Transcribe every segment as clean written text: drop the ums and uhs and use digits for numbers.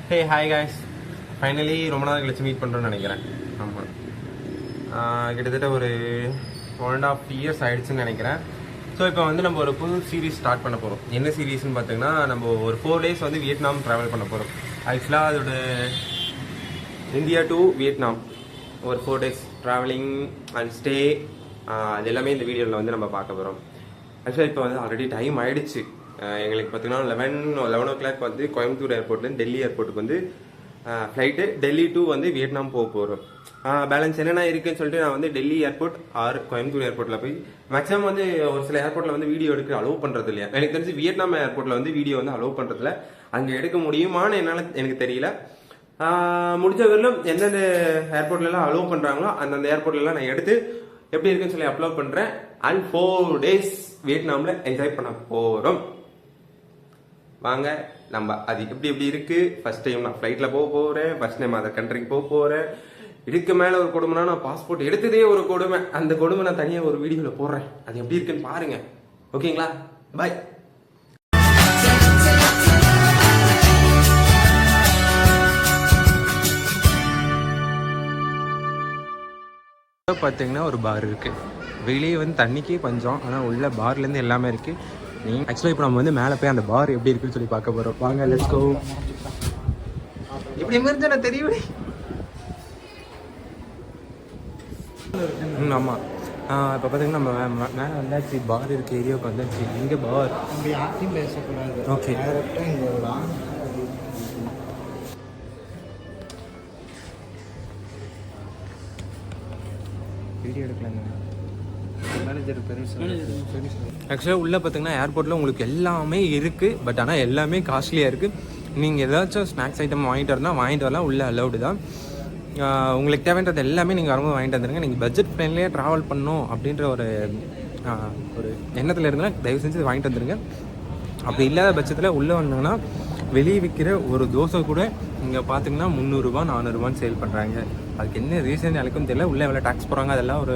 Hey hi guys, finally ரொம்ப நாள் கழிச்சு மீட் பண்ணுறோன்னு நினைக்கிறேன். ஆமாம், கிட்டத்தட்ட ஒரு 1.5 years ஆகிடுச்சுன்னு நினைக்கிறேன். ஸோ இப்போ வந்து நம்ம ஒரு புது சீரீஸ் ஸ்டார்ட் பண்ண போகிறோம். என்ன சீரீஸ்ன்னு பார்த்தீங்கன்னா, நம்ம ஒரு 4 days வந்து வியட்நாம் ட்ராவல் பண்ண போகிறோம். ஆக்சுவலாக அதோட இந்தியா டு வியட்நாம் ஒரு 4 days ட்ராவலிங் அண்ட் ஸ்டே, அது எல்லாமே இந்த வீடியோவில் வந்து நம்ம பார்க்க போகிறோம். ஆக்சுவலாக இப்போ வந்து ஆல்ரெடி டைம் ஆகிடுச்சு. எங்களுக்கு பார்த்தீங்கன்னா 11 o'clock வந்து கோயம்புத்தூர் ஏர்போர்ட்லேருந்து டெல்லி ஏர்போர்ட்டுக்கு வந்து ஃப்ளைட்டு, டெல்லி டு வந்து வியட்நாம் போக போகிறோம். பேலன்ஸ் என்னென்ன இருக்குன்னு சொல்லிட்டு நான் வந்து டெல்லி ஏர்போர்ட் ஆர் கோயம்புத்தூர் ஏர்போர்ட்டில் போய் மேக்ஸிமம் வந்து ஒரு சில ஏர்போர்ட்டில் வந்து வீடியோ எடுக்க அலோவ் பண்ணுறது இல்லையா. எனக்கு தெரிஞ்சு வியட்நாம் ஏர்போர்ட்டில் வந்து வீடியோ வந்து அலோவ் பண்ணுறதில்ல. அங்கே எடுக்க முடியுமான்னு என்னால் எனக்கு தெரியல. முடிஞ்ச வரலும் எந்தெந்த ஏர்போர்ட்லலாம் அலோவ் பண்ணுறாங்களோ அந்தந்த ஏர்போர்ட்லலாம் நான் எடுத்து எப்படி இருக்குன்னு சொல்லி அப்லோட் பண்ணுறேன். அண்ட் 4 days வியட்நாமில் என்ஜாய் பண்ண போகிறோம். வாங்க, நம்ம அது எப்படி இருக்கு. ஃபர்ஸ்ட் டைம் நான் ஃப்ளைட்டில் போக போகிறேன். ஃபர்ஸ்ட் டைம் அதர் கண்ட்ரிக்கு போக போகிறேன். இதுக்கு மேலே ஒரு கொடுமைனா, நான் பாஸ்போர்ட் எடுத்ததே ஒரு கொடுமை. அந்த கொடுமை நான் தனியாக ஒரு வீடியோவில் போடுறேன். அது எப்படி இருக்குன்னு பாருங்க. ஓகேங்களா? பாய். பார்த்தீங்கன்னா ஒரு பார் இருக்கு. வெளியே வந்து தண்ணிக்கே பஞ்சம், ஆனால் உள்ள பார்லேருந்து எல்லாமே இருக்கு. ஆக்சுவலாக இப்போ நம்ம வந்து மேலே போய் அந்த பார் எப்படி இருக்குன்னு சொல்லி பார்க்க போகிறோம். வாங்க, லெட்ஸ் கோ. இப்படி எமர்ஜென்சி நான் தெரியும். ஆமாம், இப்போ பார்த்தீங்கன்னா நம்ம மேலே வந்தாச்சு. பார் இருக்க ஏரியாவுக்கு வந்தாச்சு. இங்கே பார் இங்கே யார்ட்டையும் பேசக்கூடாது. ஓகே, இங்கே வீடியோ எடுக்கலாங்க. ஆக்சுவலாக உள்ளே பார்த்தீங்கன்னா ஏர்போர்ட்டில் உங்களுக்கு எல்லாமே இருக்குது. பட் ஆனால் எல்லாமே காஸ்ட்லியாக இருக்குது. நீங்கள் ஏதாச்சும் ஸ்நாக்ஸ் ஐட்டம் வாங்கிட்டு வரலாம். உள்ளே அலௌடு தான். உங்களுக்கு தேவைன்றது எல்லாமே நீங்கள் வரும்போது வாங்கிட்டு வந்துடுங்க. நீங்கள் பட்ஜெட் ஃப்ரெண்ட்லியாக ட்ராவல் பண்ணணும் அப்படின்ற ஒரு எண்ணத்தில் இருந்தால் தயவு செஞ்சு வாங்கிட்டு வந்துடுங்க. அப்படி இல்லாத பட்சத்தில் உள்ளே வந்தாங்கன்னா வெளியே விற்கிற ஒரு தோசை கூட இங்கே பார்த்தீங்கன்னா 300 ரூபா 400 ரூபான்னு சேல் பண்ணுறாங்க. அதுக்கு என்ன ரீசன் எனக்கும் தெரியல. உள்ளே எவ்வளோ டேக்ஸ் போகிறாங்க அதெல்லாம் ஒரு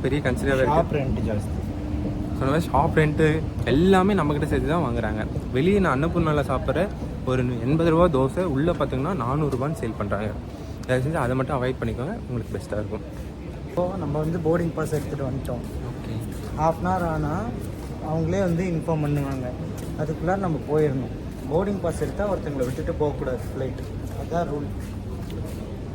பெரிய கன்சிடராக இருக்குது. ரெண்ட்டு ஜாஸ்தி சொன்ன மாதிரி ஷாப் ரெண்ட்டு எல்லாமே நம்மக்கிட்ட சேர்த்து தான் வாங்குறாங்க. வெளியே நான் அன்னபூர்ணாவில் சாப்பிட்ற ஒரு 80 ரூபா தோசை உள்ளே பார்த்தீங்கன்னா 400 ரூபான்னு சேல் பண்ணுறாங்க. தயவு செஞ்சு அதை மட்டும் அவாய்ட் பண்ணிக்கோங்க, உங்களுக்கு பெஸ்ட்டாக இருக்கும். இப்போது நம்ம வந்து போர்டிங் பாஸ் எடுத்துகிட்டு வந்துட்டோம். ஓகே, ½ hour ஆனால் அவங்களே வந்து இன்ஃபார்ம் பண்ணுவாங்க. அதுக்குள்ளே நம்ம போயிடணும். போர்டிங் பாஸ் எடுத்தால் ஒருத்தங்களை விட்டுட்டு போகக்கூடாது ஃப்ளைட்டு. அதுதான் ரூல்.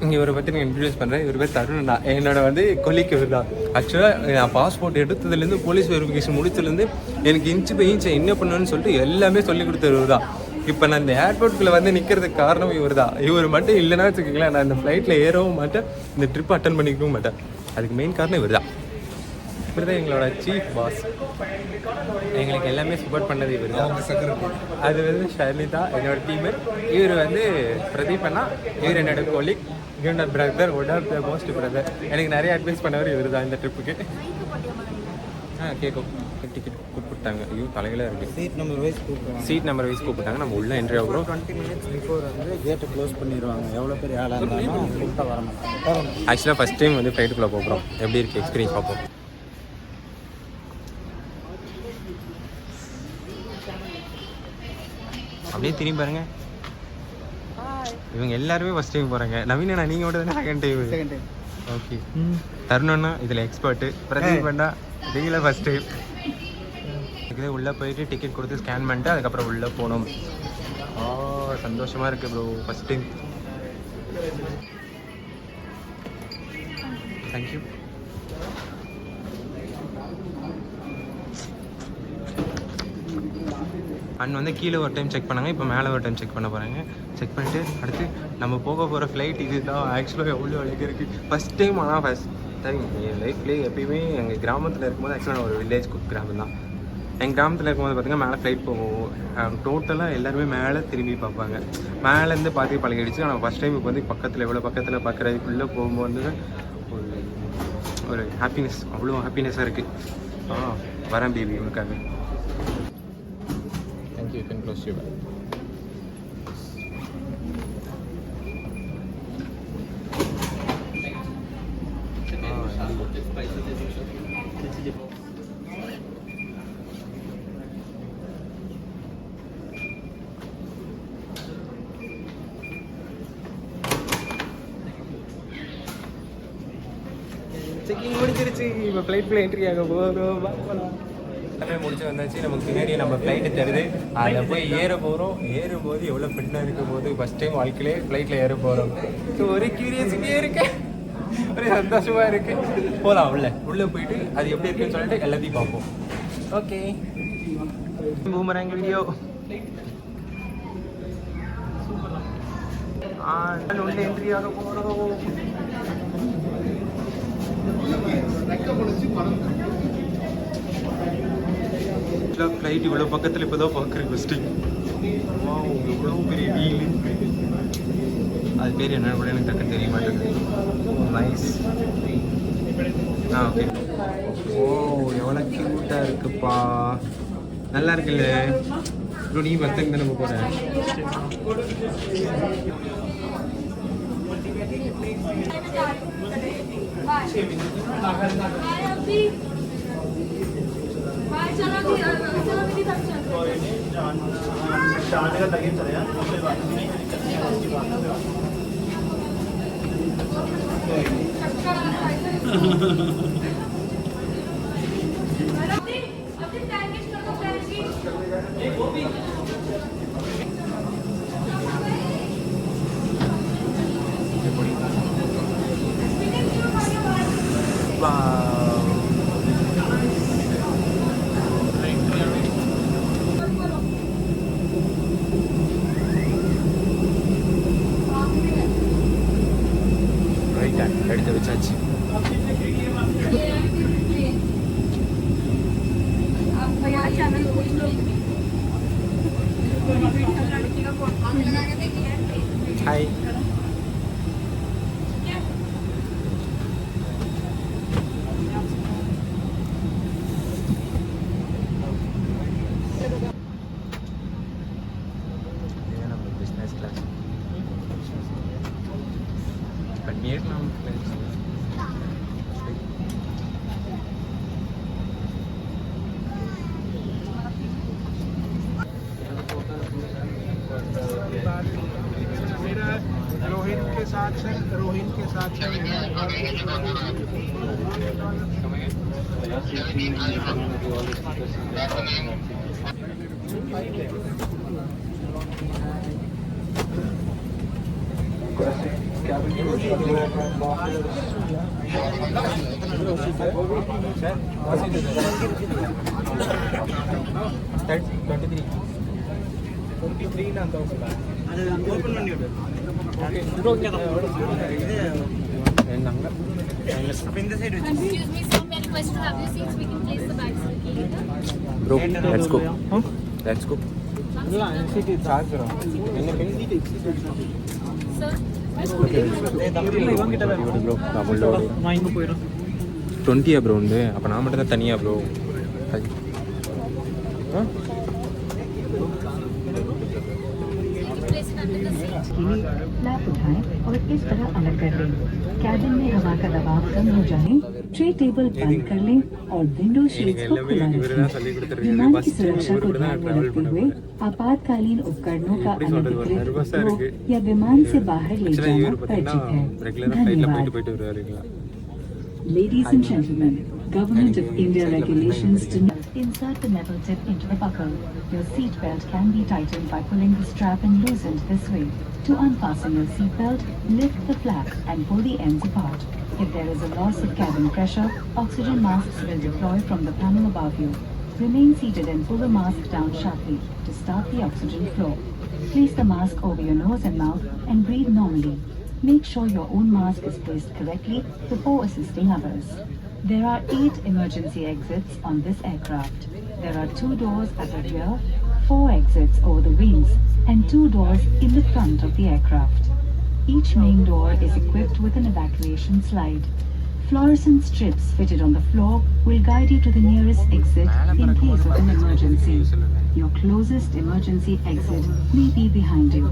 இங்கே இவரை பற்றி நான் இன்ட்ரடியூஸ் பண்ணுறேன். இவர் பேர் தருண் தான். என்னோட வந்து கொல்லிக்கு இவர் தான். ஆக்சுவலாக நான் பாஸ்போர்ட் எடுத்ததுலேருந்து போலீஸ் வெரிஃபிகேஷன் முடிச்சதுலேருந்து எனக்கு இன்ச்சு பை இன்ச்சு என்ன பண்ணணும்னு சொல்லிட்டு எல்லாமே சொல்லி கொடுத்தவர் தான். இப்போ நான் இந்த ஏர்போர்ட்டுக்குள்ளே வந்து நிற்கிறதுக்கு காரணம் இவர் தான். இவர் மட்டும் இல்லைன்னா வச்சுக்கோங்களேன், நான் இந்த ஃப்ளைட்டில் ஏறவும் மாட்டேன், இந்த ட்ரிப் அட்டன் பண்ணிக்கவும் மாட்டேன். அதுக்கு மெயின் காரணம் இவர் தான். இவர் தான் எங்களோட சீஃப் பாஸ். எங்களுக்கு எல்லாமே சப்போர்ட் பண்ணது இவர் தான். அது வந்து ஷர்லிதா என்னோட டீமர். இவர் வந்து பிரதீப் அண்ணா. இவர் என்னோட கொலீக், என்னோட brother, one of the most brother. எனக்கு நிறைய அட்வைஸ் பண்ணவர் இவர் தான் இந்த ட்ரிப்புக்கு. கேட்கும் டிக்கெட் கூப்பிட்டாங்க. ஐயோ தலைகளாக இருக்குது. சீட் நம்பர் வைஸ் கூப்பிட்டாங்க. நம்ம உள்ளே என்ட்ரி ஆகிறோம். 20 minutes பிஃபோர் வந்து கேட்டை க்ளோஸ் பண்ணிடுவாங்க. எவ்வளோ பெரிய ஆளாக இருந்தாலும் கூப்பிட்டா வரணும். ஆக்சுவலாக ஃபஸ்ட் டைம் வந்து ஃப்ளைட்டுக்குள்ளே போகிறோம். எப்படி இருக்குது எக்ஸ்பீரியன்ஸ் பார்ப்போம். அப்படியே திரும்பி பாருங்க. இவங்க எல்லாருமே ஃபர்ஸ்ட் டைம் போகிறாங்க. நவீனா நீங்கள் மட்டும் தானே செகண்ட் டைம். ஓகே, தருணன்னா இதில் எக்ஸ்பர்ட்டு. பிரதீப் பண்ணா நீங்களே ஃபர்ஸ்ட் டைம். இதுவே உள்ளே போயிட்டு டிக்கெட் கொடுத்து ஸ்கேன் பண்ணிட்டு அதுக்கப்புறம் உள்ளே போகணும். சந்தோஷமாக இருக்குது bro, first time. Thank you. And வந்து கீழே ஒரு டைம் செக் பண்ணாங்க. இப்போ மேலே ஒரு டைம் செக் பண்ண போகிறாங்க. செக் பண்ணிவிட்டு அடுத்து நம்ம போக போகிற ஃப்ளைட் இது தான். ஆக்சுவலாக எவ்வளோ அழகாக இருக்குது. First time. ஆனால் ஃபஸ்ட் டைம் என் லைஃப்லேயே எப்பயுமே எங்கள் கிராமத்தில் இருக்கும்போது, ஆக்சுவலாக நான் ஒரு வில்லேஜ் கிராமம் தான். எங்கள் கிராமத்தில் இருக்கும்போது பார்த்திங்கன்னா மேலே ஃப்ளைட் போகும். டோட்டலாக எல்லாருமே மேலே திரும்பி பார்ப்பாங்க. மேலேருந்து பார்த்து பழகிடுச்சு. ஆனால் ஃபஸ்ட் டைம் இப்போ வந்து பக்கத்தில் எவ்வளோ பக்கத்தில் பார்க்குறதுக்குள்ளே போகும்போது ஒரு ஹாப்பினஸ், அவ்வளோ ஹாப்பினஸாக இருக்குது. வரேன் பேபி உங்களுக்காக. You can close your back. Checking முடிஞ்சிருச்சு. இப்போ ஃப்ளைட்டில் என்ட்ரி ஆக போகிறோம். எல்லாமே முடிச்சு வந்தாச்சு. நமக்கு பின்னாடி நம்ம ஃப்ளைட்டு தருது. அதில் போய் ஏற போகிறோம். ஏறும்போது எவ்வளோ ஃப்ரெண்டாக இருக்கும் போது ஃபஸ்ட் டைம் வாழ்க்கையிலே ஃப்ளைட்டில் ஏற போகிறோம். ஸோ ஒரு கியூரியாசிட்டியே இருக்கு, ஒரு சந்தோஷமாக இருக்குது. போகலாம் உள்ளே போயிட்டு அது எப்படி இருக்குன்னு சொல்லிட்டு எல்லாத்தையும் பார்ப்போம். Okay, boomerang video. உள்ளே என்ட்ரி ஆக போகிறோம். ஃப்ளைட் இவ்வளோ பக்கத்தில் இப்போ தான் பார்க்குறேன் ஃபஸ்ட்டு. எவ்வளோ பெரிய வீல். அது பேர் என்ன கூட எனக்கு டக்குன்னு தெரிய மாட்டேங்குது. நைஸ். ஓகே. ஓ எவ்வளோ க்யூட்டாக இருக்குப்பா. நல்லா இருக்குல்ல ப்ரோ. நீ பத்தங்க தானே போகிறேன். எடுத்து வச்சாச்சு. ஹாய். பிஸ்னஸ் கிளாஸ் பண்ணிடலாம். रोहिन के साथ Excuse me, sir. May I request to have your seats? We can place the bags later. Bro, let's go. Let's go. Sir, 20 bro உண்டு. அப்போ நான் மட்டும் தான் தனியாக bro. place it under the seat. Flap उठाएं और इस तरह अलग कर लें। कैबिन में हवा का दबाव कम हो जाए, ट्रे टेबल बंद कर लें और विंडो शीट्स को खुला रखें। विमान की सुरक्षा को ध्यान में रखते हुए आपातकालीन उपकरणों का अनधिकृत उपयोग या विमान से बाहर ले जाना वर्जित है। धन्यवाद। Ladies and gentlemen, Government of India regulations do not insert the metal tip into the buckle. Your seat belt can be tightened by pulling the strap and loosened this way. To unfasten your seat belt, lift the flap and pull the ends apart. If there is a loss of cabin pressure, oxygen masks will deploy from the panel above you. Remain seated and pull the mask down sharply to start the oxygen flow. Place the mask over your nose and mouth and breathe normally. Make sure your own mask is placed correctly before assisting others. There are 8 emergency exits on this aircraft. There are 2 doors at the rear, 4 exits over the wings, and 2 doors in the front of the aircraft. Each main door is equipped with an evacuation slide. Fluorescent strips fitted on the floor will guide you to the nearest exit in case of an emergency. Your closest emergency exit may be behind you.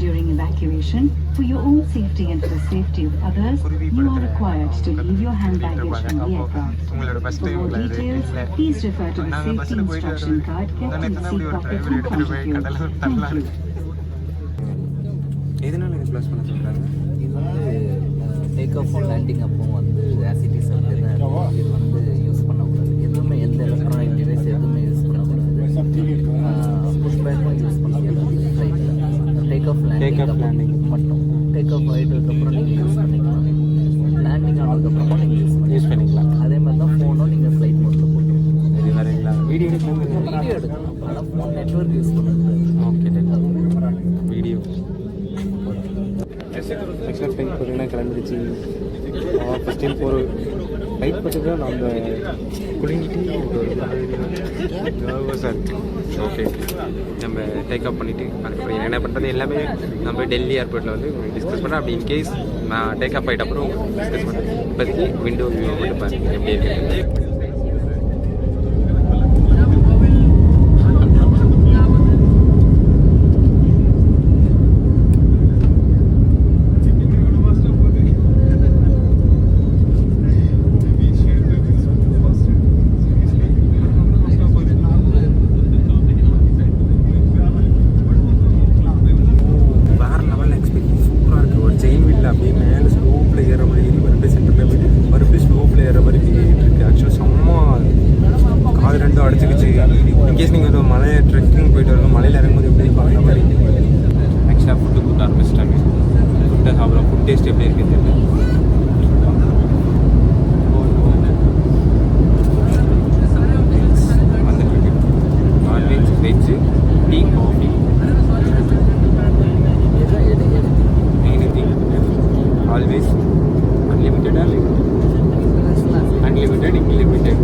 During evacuation, for your own safety and for the safety of others, you are required to leave your hand baggage in the aircraft. For more details, please refer to the safety instruction card kept in the seat pocket in front of you. Thank you. எதனால இது plus பண்ண சொல்கிறாங்க? இது வந்து take off landing அப்போ வந்து as it is வந்து இது வந்து யூஸ் பண்ணக்கூடாது. எதுவுமே எந்த எலக்ட்ரானிக் டிவைஸ் எதுவுமே யூஸ் பண்ணக்கூடாது. புஷ் பேக்கும் யூஸ் பண்ணக்கூடாது ஃப்ளைட்டில். டேக் ஆஃப் லேண்டிங் மட்டும். டேக் ஆஃப் ஆகிட்டதுக்கப்புறம் நீங்கள் யூஸ் பண்ணிக்கலாம். லேண்டிங் ஆனதுக்கப்புறமா நீங்கள் யூஸ் பண்ணிக்கலாம். அதே மாதிரி தான் ஃபோனும் நீங்கள் ஃப்ளைட் மோட்டில் போட்டு இது வரீங்களா? வீடியோ எடுக்கலாம். வீடியோ எடுக்கலாம். ஆனால் ஃபோன் நெட்ஒர்க் யூஸ் பண்ணக்கூடாது. ஓகே வீடியோ ஆக்சுவலாக ஃப்ளைட் பார்த்தீங்கன்னா கிளம்பிடுச்சு. ஃபஸ்ட் டைம் போகிற ஃப்ளைட் பார்த்துட்டு நம்ம குலுங்கிட்டு சார் ஓகே நம்ம டேக் ஆஃப் பண்ணிவிட்டு அதுக்கப்புறம் என்ன பண்ணுறது எல்லாமே நம்ம டெல்லி ஏர்போர்ட்டில் வந்து டிஸ்கஸ் பண்ணேன். அப்படி இன்கேஸ் நான் டேக் ஆஃப் ஆகிட்ட அப்புறம் டிஸ்கஸ் பண்ணேன். இப்போதைக்கு விண்டோ வியூ மட்டும் பாருங்க எப்படி இருக்குது. இன்கேஸ் நீங்கள் வந்து மலை ட்ரெக்கிங் போயிட்டு வரணும், மலையில் இறங்கும்போது எப்படி பார்க்குற மாதிரி ஆக்சுவலாக ஃபுட்டு கொடுக்க ஆரம்பிச்சிட்டாங்க. ஃபுட்டை சாப்பிட்றோம். ஃபுட் டேஸ்ட் எப்படி இருக்குது தெரியல. வந்துட்டு non veg veg tea coffee anything always அன்லிமிட்டடா அன்லிமிட்டட் இன்லிமிட்டட்.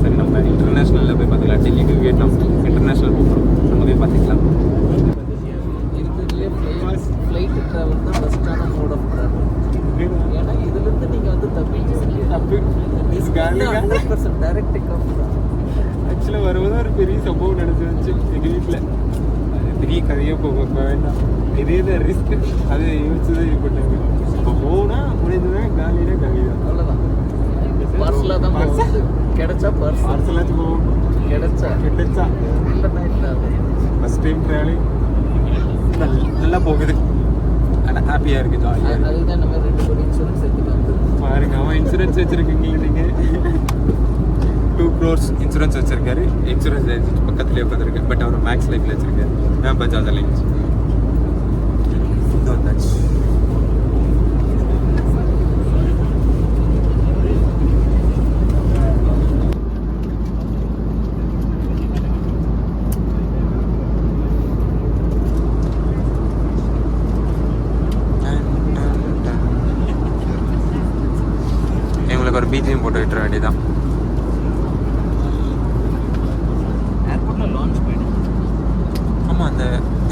சரி நம்ம இன்டர்நேஷ்னலில் போய் பார்த்துக்கலாம். டெல்லி டு வியட்நாம் இன்டர்நேஷ்னல் போகிறோம். நம்ம போய் பார்த்துக்கலாம். இருக்கிறதுலே ஃப்ளைட் ட்ராவல் தான் பெஸ்ட்டான மோட் ஆஃப் ட்ராவல். ஏன்னா இதுலேருந்து நீங்கள் வந்து தப்பிச்சு 100% டைரக்ட் டேக் ஆஃப் தான். ஆக்சுவலாக வரும்போது ஒரு பெரிய சம்பவம் நடந்துச்சு எங்கள் வீட்டில். அது பெரிய கதையாக போக வேண்டாம். இதே தான் ரிஸ்க். அதை யோசிச்சு தான் இது பண்ணாங்க. இப்போ போனால் முடிஞ்சதுதான், காலினா காலி தான். அவ்வளோதான். பார்சலாக தான் போகுது. கிடைச்சா பார்சலாச்சும் போவோம். கிடைச்சா இல்லைன்னா இல்லை. ஃபஸ்ட் டைம் ட்ராவலிங் நல்லா போகுது. ஆனால் ஹாப்பியாக இருக்குது, ஜாலியாக. அதுதான் நம்ம 2 கோடி இன்சூரன்ஸ் எடுத்துட்டு வந்து பாருங்க, அவன் இன்சூரன்ஸ் வச்சுருக்கீங்க. நீங்கள் 2 crores இன்சூரன்ஸ் வச்சுருக்காரு. இன்சூரன்ஸ் ஏஜென்ட் பக்கத்துலேயே உட்காந்துருக்கு. பட் அவர் மேக்ஸ் லைஃப்பில் வச்சுருக்காரு. நான் பஜாஜ் அலைன்ஸ் வந்தாச்சு. எங்களுக்கு ஒரு பிஜிஎம் போட்டு விட்டுற வேண்டியதான். ஏர்போர்ட்டில் லான்ச் போயிடுது. ஆமாம், அந்த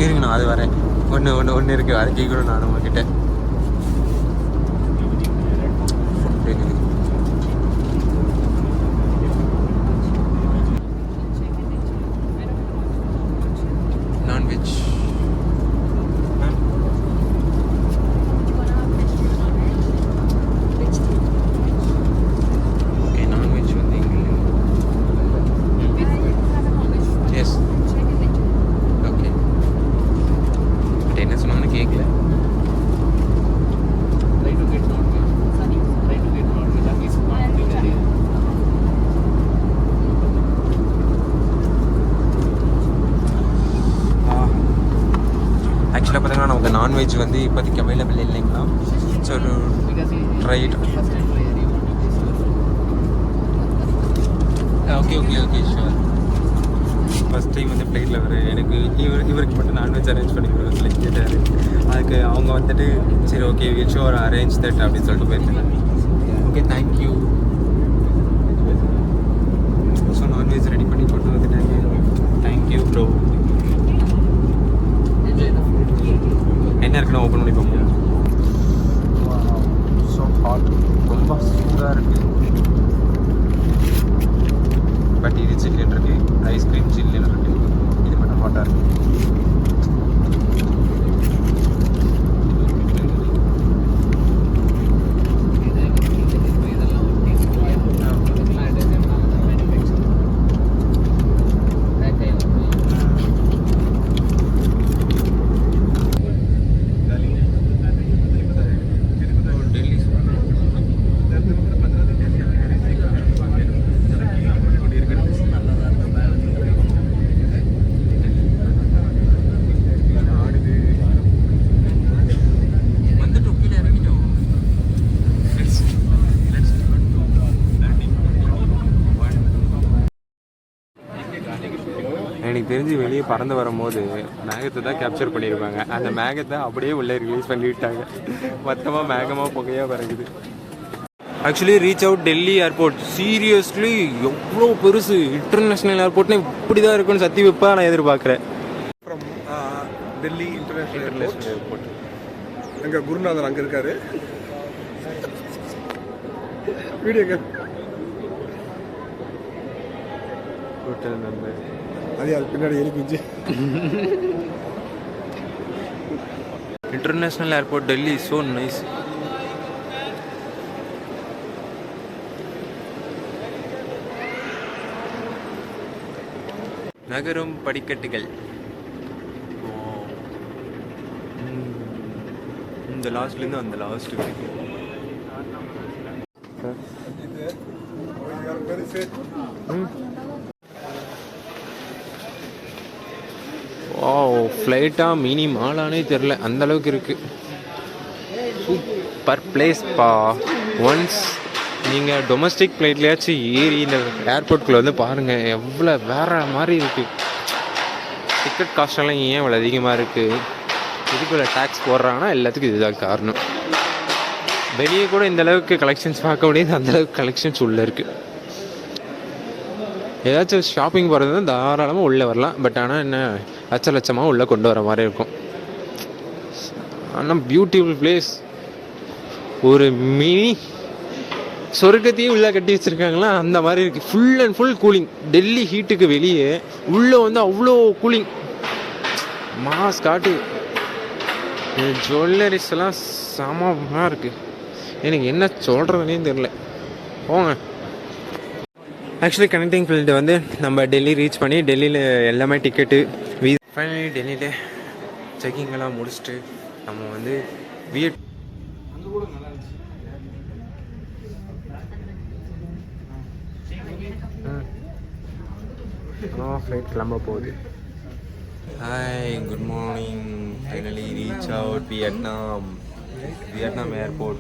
இருக்குண்ணா அது வரேன். ஒன்று இருக்குது. அது கேட்கணும் நான் உங்ககிட்ட. Non veg okay. நான்வெஜ் வந்து இங்கே எஸ் ஓகே. பட் என்ன சொன்னாங்கன்னு கேட்கல. Try to get not with. Try to get not with. That is not the area. ஆக்சுவலாக பார்த்தீங்கன்னா நமக்கு நான்வெஜ் வந்து இப்போதைக்கு அவைலபிள் இல்லைங்களா? So Because try it. first time player you want to be okay okay okay sure. First time வந்து ஃப்ளைட்டில் வர எனக்கு இவருக்கு மட்டும் நான்வெஜ் அரேஞ்ச் பண்ணி கொடுக்க சொல்லி கேட்டார். அதுக்கு அவங்க வந்துட்டு சரி okay will sure arrange that அப்படின்னு சொல்லிட்டு போயிருக்காங்க. Okay thank you. So non veg ready பண்ணி கொண்டு வந்துட்டாங்க. Thank you bro. enjoy the food. என்ன இருக்குன்னு ஓப்பன் பண்ணி பார்ப்போம். ஸோ ஹாட், ரொம்ப சூடாக இருக்குது. பட் இது சில்லுன்னு இருக்குது. ஐஸ்கிரீம் சில்லுன்னு இருக்குது. இது மட்டும் ஹாட்டாக இருக்குது. இதெல்லாம் ஒட்டி இதெல்லாம் எடுத்து மேனுஃபேக்சர் பேக் ஆகி தெரிஞ்சு வெளியே பறந்து வரும்போது மேகத்தை தான் கேப்சர் பண்ணியிருப்பாங்க. அந்த மேகத்தை அப்படியே உள்ளே ரிலீஸ் பண்ணிவிட்டாங்க. மொத்தமாக மேகமாக புகையாக பறக்குது. Actually reach out Delhi airport. Seriously எவ்வளோ பெருசு இன்டர்நேஷ்னல் ஏர்போர்ட்னு இப்படி தான் இருக்குன்னு சத்தி வைப்பா நான் எதிர்பார்க்குறேன். From Delhi International Airport. அங்கே குருநாதர் அங்கே இருக்காரு. வீடியோ ஹோட்டல் நம்பர் அது யார் பின்னாடி எலிக்குஞ்சு. International airport Delhi so nice. நகரும் படிக்கட்டுகள். இந்த லாஸ்ட்லேருந்து அந்த லாஸ்ட் வரைக்கும். ஓ ஃப்ளைட்டா மினி மாலானே தெரில, அந்த அளவுக்கு இருக்கு. சூப்பர் பிளேஸ்ப்பா. ஒன்ஸ் நீங்கள் டொமஸ்டிக் ஃப்ளைட்லையாச்சும் ஏறி இந்த ஏர்போர்ட்குள்ளே வந்து பாருங்கள், எவ்வளோ வேற மாதிரி இருக்குது. டிக்கெட் காஸ்டெல்லாம் ஏன் இவ்வளோ அதிகமாக இருக்குது, இதுக்குள்ள டேக்ஸ் போடுறாங்கன்னா எல்லாத்துக்கும் இதுதான் காரணம். வெளியே கூட இந்த அளவுக்கு கலெக்ஷன்ஸ் பார்க்க முடியாது, அந்தளவுக்கு கலெக்ஷன்ஸ் உள்ளே இருக்குது. ஏதாச்சும் ஷாப்பிங் போகிறது தாராளமாக உள்ளே வரலாம். பட் ஆனால் என்ன லட்சமாக உள்ளே கொண்டு வர மாதிரி இருக்கும். ஆனால் பியூட்டிஃபுல் பிளேஸ். ஒரு மினி சொர்க்கத்தையும் உள்ளே கட்டி வச்சுருக்காங்களா அந்த மாதிரி இருக்குது. Full and full cooling. Delhi ஹீட்டுக்கு வெளியே உள்ளே வந்து அவ்வளோ கூலிங். மாஸ் காட்டு ஜுவல்லரிஸ் எல்லாம் சமமாக இருக்குது. எனக்கு என்ன சொல்கிறதுனே தெரில. போங்க. ஆக்சுவலி கனெக்டிங் ஃப்ளைட் வந்து நம்ம டெல்லி ரீச் பண்ணி டெல்லியில் எல்லாமே டிக்கெட்டு ஃபைனலி டெல்லியில் செக்கிங்கெல்லாம் முடிச்சுட்டு நம்ம வந்து ஃப்ளைட் கிளம்ப போகுது. Hi, good morning. Finally reach out Vietnam airport.